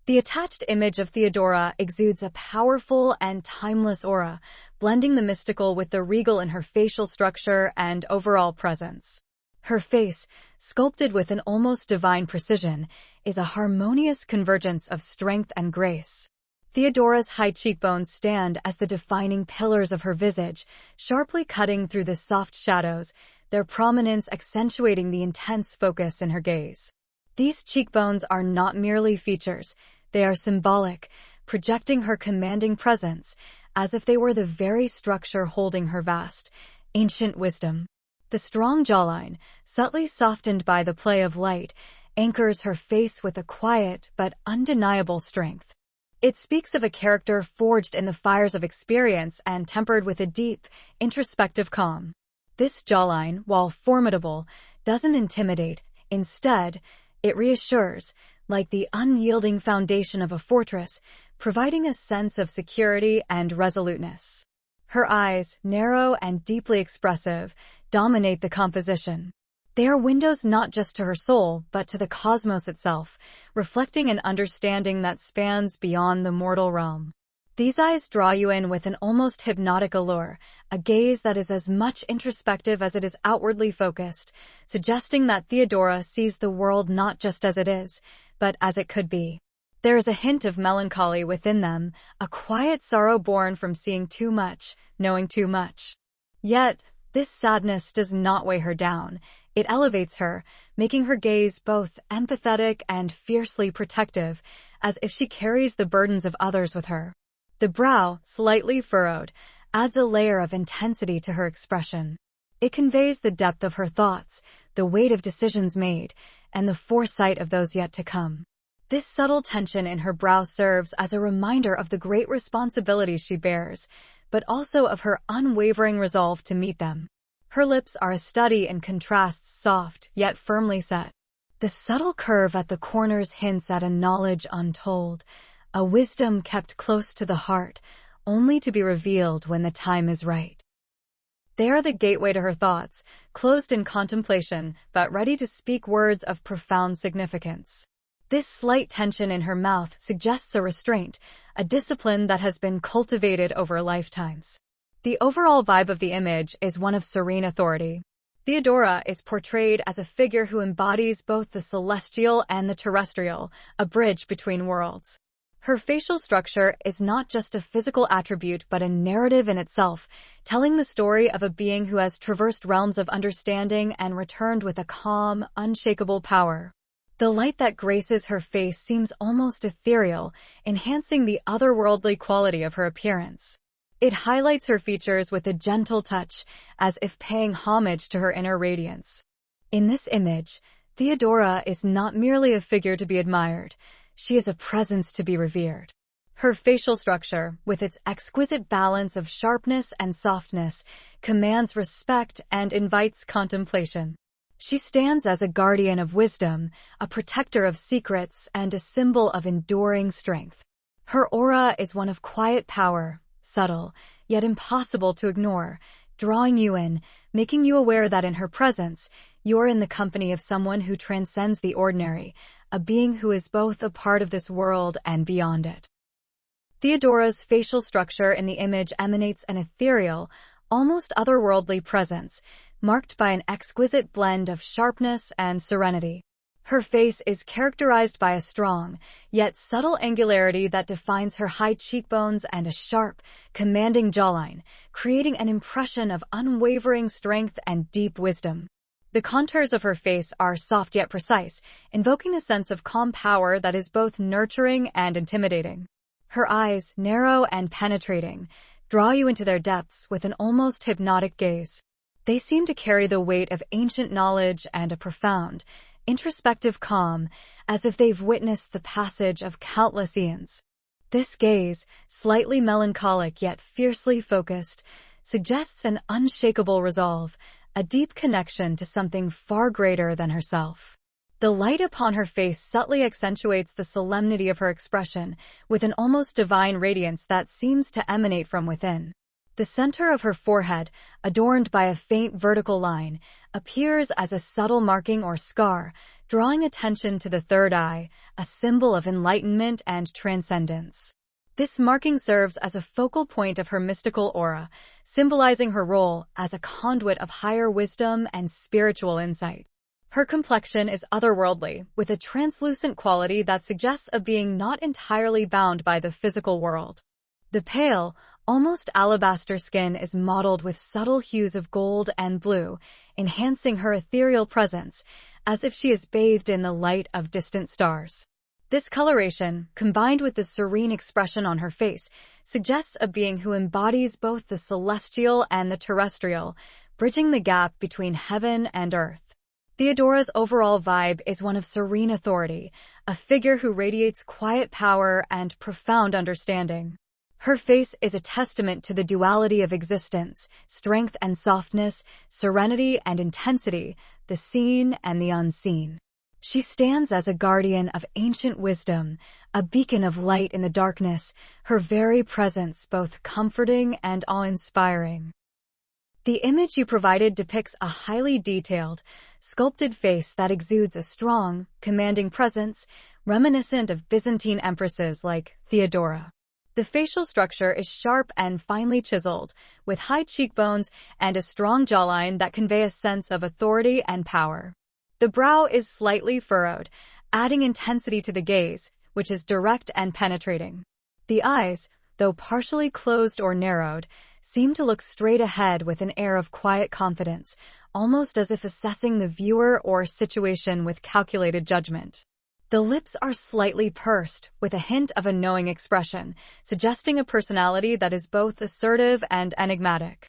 The attached image of Theodora exudes a powerful and timeless aura, blending the mystical with the regal in her facial structure and overall presence. Her face, sculpted with an almost divine precision, is a harmonious convergence of strength and grace. Theodora's high cheekbones stand as the defining pillars of her visage, sharply cutting through the soft shadows, their prominence accentuating the intense focus in her gaze. These cheekbones are not merely features, they are symbolic, projecting her commanding presence, as if they were the very structure holding her vast, ancient wisdom. The strong jawline, subtly softened by the play of light, anchors her face with a quiet but undeniable strength. It speaks of a character forged in the fires of experience and tempered with a deep, introspective calm. This jawline, while formidable, doesn't intimidate. Instead, it reassures, like the unyielding foundation of a fortress, providing a sense of security and resoluteness. Her eyes, narrow and deeply expressive, dominate the composition. They are windows not just to her soul, but to the cosmos itself, reflecting an understanding that spans beyond the mortal realm. These eyes draw you in with an almost hypnotic allure, a gaze that is as much introspective as it is outwardly focused, suggesting that Theodora sees the world not just as it is, but as it could be. There is a hint of melancholy within them, a quiet sorrow born from seeing too much, knowing too much. Yet, this sadness does not weigh her down. It elevates her, making her gaze both empathetic and fiercely protective, as if she carries the burdens of others with her. The brow, slightly furrowed, adds a layer of intensity to her expression. It conveys the depth of her thoughts, the weight of decisions made, and the foresight of those yet to come. This subtle tension in her brow serves as a reminder of the great responsibilities she bears, but also of her unwavering resolve to meet them. Her lips are a study in contrasts, soft yet firmly set. The subtle curve at the corners hints at a knowledge untold, a wisdom kept close to the heart, only to be revealed when the time is right. They are the gateway to her thoughts, closed in contemplation, but ready to speak words of profound significance. This slight tension in her mouth suggests a restraint, a discipline that has been cultivated over lifetimes. The overall vibe of the image is one of serene authority. Theodora is portrayed as a figure who embodies both the celestial and the terrestrial, a bridge between worlds. Her facial structure is not just a physical attribute but a narrative in itself, telling the story of a being who has traversed realms of understanding and returned with a calm, unshakable power. The light that graces her face seems almost ethereal, enhancing the otherworldly quality of her appearance. It highlights her features with a gentle touch, as if paying homage to her inner radiance. In this image, Theodora is not merely a figure to be admired. She is a presence to be revered. Her facial structure, with its exquisite balance of sharpness and softness, commands respect and invites contemplation. She stands as a guardian of wisdom, a protector of secrets, and a symbol of enduring strength. Her aura is one of quiet power, subtle, yet impossible to ignore, drawing you in, making you aware that in her presence, you're in the company of someone who transcends the ordinary, a being who is both a part of this world and beyond it. Theodora's facial structure in the image emanates an ethereal, almost otherworldly presence, marked by an exquisite blend of sharpness and serenity. Her face is characterized by a strong, yet subtle angularity that defines her high cheekbones and a sharp, commanding jawline, creating an impression of unwavering strength and deep wisdom. The contours of her face are soft yet precise, invoking a sense of calm power that is both nurturing and intimidating. Her eyes, narrow and penetrating, draw you into their depths with an almost hypnotic gaze. They seem to carry the weight of ancient knowledge and a profound, introspective calm, as if they've witnessed the passage of countless eons. This gaze, slightly melancholic yet fiercely focused, suggests an unshakable resolve, a deep connection to something far greater than herself. The light upon her face subtly accentuates the solemnity of her expression, with an almost divine radiance that seems to emanate from within. The center of her forehead, adorned by a faint vertical line, appears as a subtle marking or scar, drawing attention to the third eye, a symbol of enlightenment and transcendence. This marking serves as a focal point of her mystical aura, symbolizing her role as a conduit of higher wisdom and spiritual insight. Her complexion is otherworldly, with a translucent quality that suggests a being not entirely bound by the physical world. The pale, almost alabaster skin is mottled with subtle hues of gold and blue, enhancing her ethereal presence, as if she is bathed in the light of distant stars. This coloration, combined with the serene expression on her face, suggests a being who embodies both the celestial and the terrestrial, bridging the gap between heaven and earth. Theodora's overall vibe is one of serene authority, a figure who radiates quiet power and profound understanding. Her face is a testament to the duality of existence, strength and softness, serenity and intensity, the seen and the unseen. She stands as a guardian of ancient wisdom, a beacon of light in the darkness, her very presence both comforting and awe-inspiring. The image you provided depicts a highly detailed, sculpted face that exudes a strong, commanding presence, reminiscent of Byzantine empresses like Theodora. The facial structure is sharp and finely chiseled, with high cheekbones and a strong jawline that convey a sense of authority and power. The brow is slightly furrowed, adding intensity to the gaze, which is direct and penetrating. The eyes, though partially closed or narrowed, seem to look straight ahead with an air of quiet confidence, almost as if assessing the viewer or situation with calculated judgment. The lips are slightly pursed, with a hint of a knowing expression, suggesting a personality that is both assertive and enigmatic.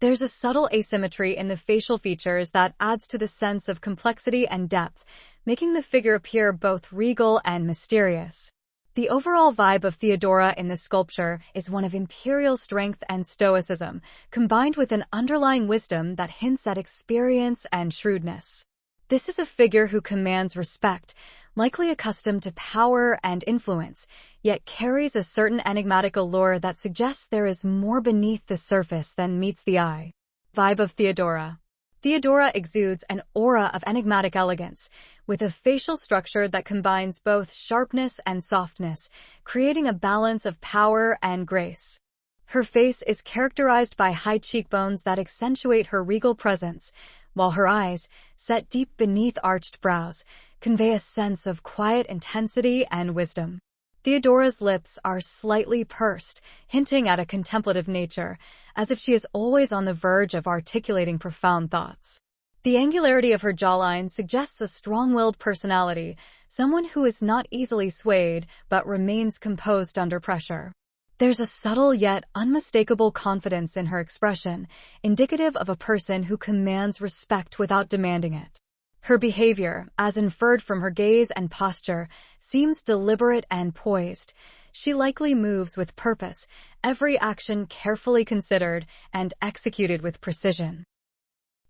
There's a subtle asymmetry in the facial features that adds to the sense of complexity and depth, making the figure appear both regal and mysterious. The overall vibe of Theodora in the sculpture is one of imperial strength and stoicism, combined with an underlying wisdom that hints at experience and shrewdness. This is a figure who commands respect, likely accustomed to power and influence, yet carries a certain enigmatic allure that suggests there is more beneath the surface than meets the eye. Vibe of Theodora. Theodora exudes an aura of enigmatic elegance, with a facial structure that combines both sharpness and softness, creating a balance of power and grace. Her face is characterized by high cheekbones that accentuate her regal presence, while her eyes, set deep beneath arched brows, convey a sense of quiet intensity and wisdom. Theodora's lips are slightly pursed, hinting at a contemplative nature, as if she is always on the verge of articulating profound thoughts. The angularity of her jawline suggests a strong-willed personality, someone who is not easily swayed but remains composed under pressure. There's a subtle yet unmistakable confidence in her expression, indicative of a person who commands respect without demanding it. Her behavior, as inferred from her gaze and posture, seems deliberate and poised. She likely moves with purpose, every action carefully considered and executed with precision.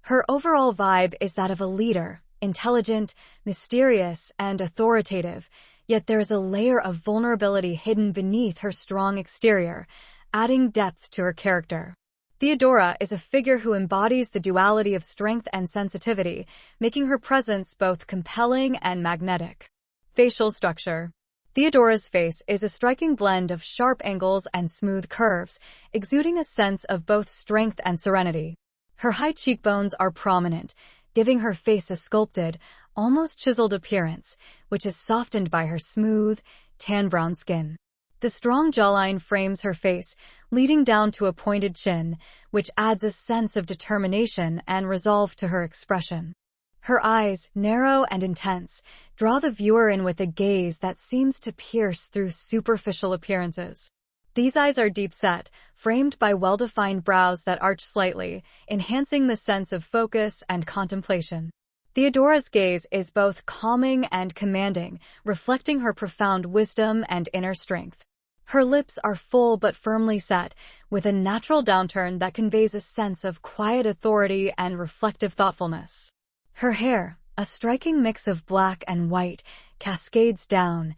Her overall vibe is that of a leader, intelligent, mysterious, and authoritative, yet there is a layer of vulnerability hidden beneath her strong exterior, adding depth to her character. Theodora is a figure who embodies the duality of strength and sensitivity, making her presence both compelling and magnetic. Facial structure. Theodora's face is a striking blend of sharp angles and smooth curves, exuding a sense of both strength and serenity. Her high cheekbones are prominent, giving her face a sculpted, almost chiseled appearance, which is softened by her smooth, tan-brown skin. The strong jawline frames her face, leading down to a pointed chin, which adds a sense of determination and resolve to her expression. Her eyes, narrow and intense, draw the viewer in with a gaze that seems to pierce through superficial appearances. These eyes are deep-set, framed by well-defined brows that arch slightly, enhancing the sense of focus and contemplation. Theodora's gaze is both calming and commanding, reflecting her profound wisdom and inner strength. Her lips are full but firmly set, with a natural downturn that conveys a sense of quiet authority and reflective thoughtfulness. Her hair, a striking mix of black and white, cascades down,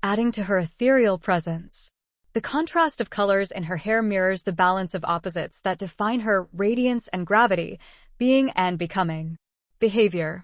adding to her ethereal presence. The contrast of colors in her hair mirrors the balance of opposites that define her radiance and gravity, being and becoming. Behavior.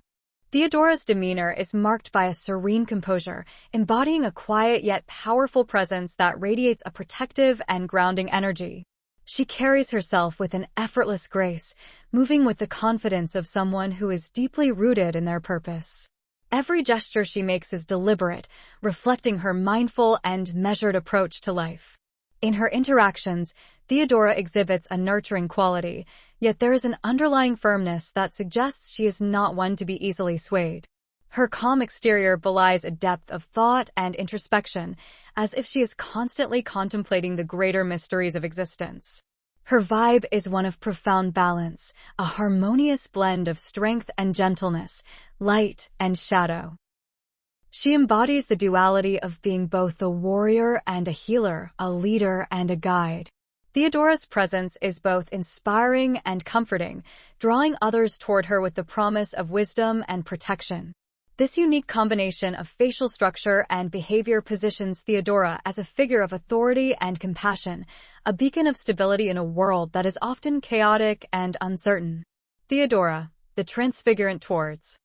Theodora's demeanor is marked by a serene composure, embodying a quiet yet powerful presence that radiates a protective and grounding energy. She carries herself with an effortless grace, moving with the confidence of someone who is deeply rooted in their purpose. Every gesture she makes is deliberate, reflecting her mindful and measured approach to life. In her interactions, Theodora exhibits a nurturing quality, yet there is an underlying firmness that suggests she is not one to be easily swayed. Her calm exterior belies a depth of thought and introspection, as if she is constantly contemplating the greater mysteries of existence. Her vibe is one of profound balance, a harmonious blend of strength and gentleness, light and shadow. She embodies the duality of being both a warrior and a healer, a leader and a guide. Theodora's presence is both inspiring and comforting, drawing others toward her with the promise of wisdom and protection. This unique combination of facial structure and behavior positions Theodora as a figure of authority and compassion, a beacon of stability in a world that is often chaotic and uncertain. Theodora, the Transfigurant towards